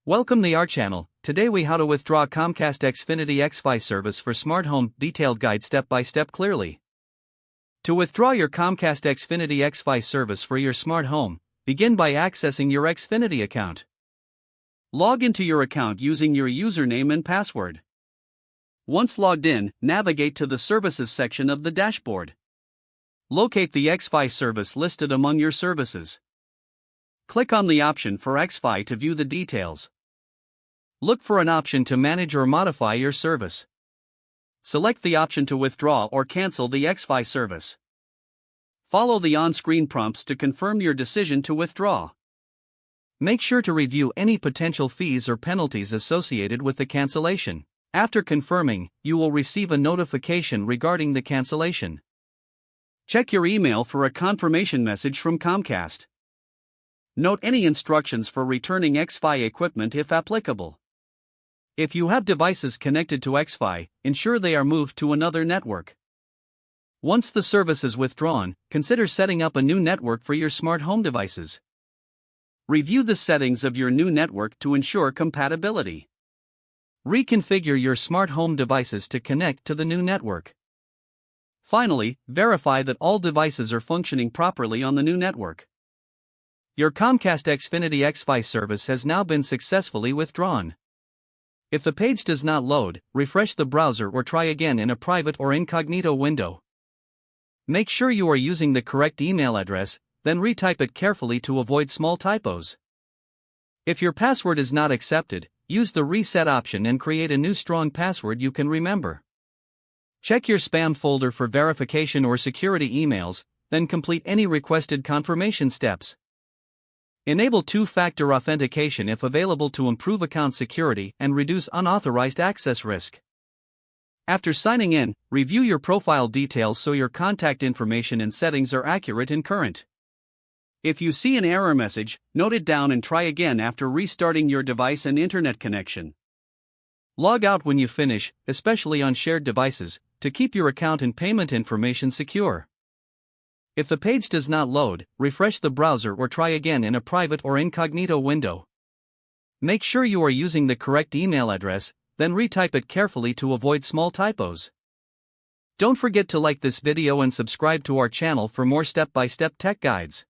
Welcome to our channel. Today we how to withdraw Comcast Xfinity xFi service for smart home. Detailed guide step by step clearly. To withdraw your Comcast Xfinity xFi service for your smart home, begin by accessing your Xfinity account. Log into your account using your username and password. Once logged in, navigate to the Services section of the dashboard. Locate the xFi service listed among your services. Click on the option for xFi to view the details. Look for an option to manage or modify your service. Select the option to withdraw or cancel the xFi service. Follow the on-screen prompts to confirm your decision to withdraw. Make sure to review any potential fees or penalties associated with the cancellation. After confirming, you will receive a notification regarding the cancellation. Check your email for a confirmation message from Comcast. Note any instructions for returning xFi equipment if applicable. If you have devices connected to xFi, ensure they are moved to another network. Once the service is withdrawn, consider setting up a new network for your smart home devices. Review the settings of your new network to ensure compatibility. Reconfigure your smart home devices to connect to the new network. Finally, verify that all devices are functioning properly on the new network. Your Comcast Xfinity xFi service has now been successfully withdrawn. If the page does not load, refresh the browser or try again in a private or incognito window. Make sure you are using the correct email address, then retype it carefully to avoid small typos. If your password is not accepted, use the reset option and create a new strong password you can remember. Check your spam folder for verification or security emails, then complete any requested confirmation steps. Enable two-factor authentication if available to improve account security and reduce unauthorized access risk. After signing in, review your profile details so your contact information and settings are accurate and current. If you see an error message, note it down and try again after restarting your device and internet connection. Log out when you finish, especially on shared devices, to keep your account and payment information secure. If the page does not load, refresh the browser or try again in a private or incognito window. Make sure you are using the correct email address, then retype it carefully to avoid small typos. Don't forget to like this video and subscribe to our channel for more step-by-step tech guides.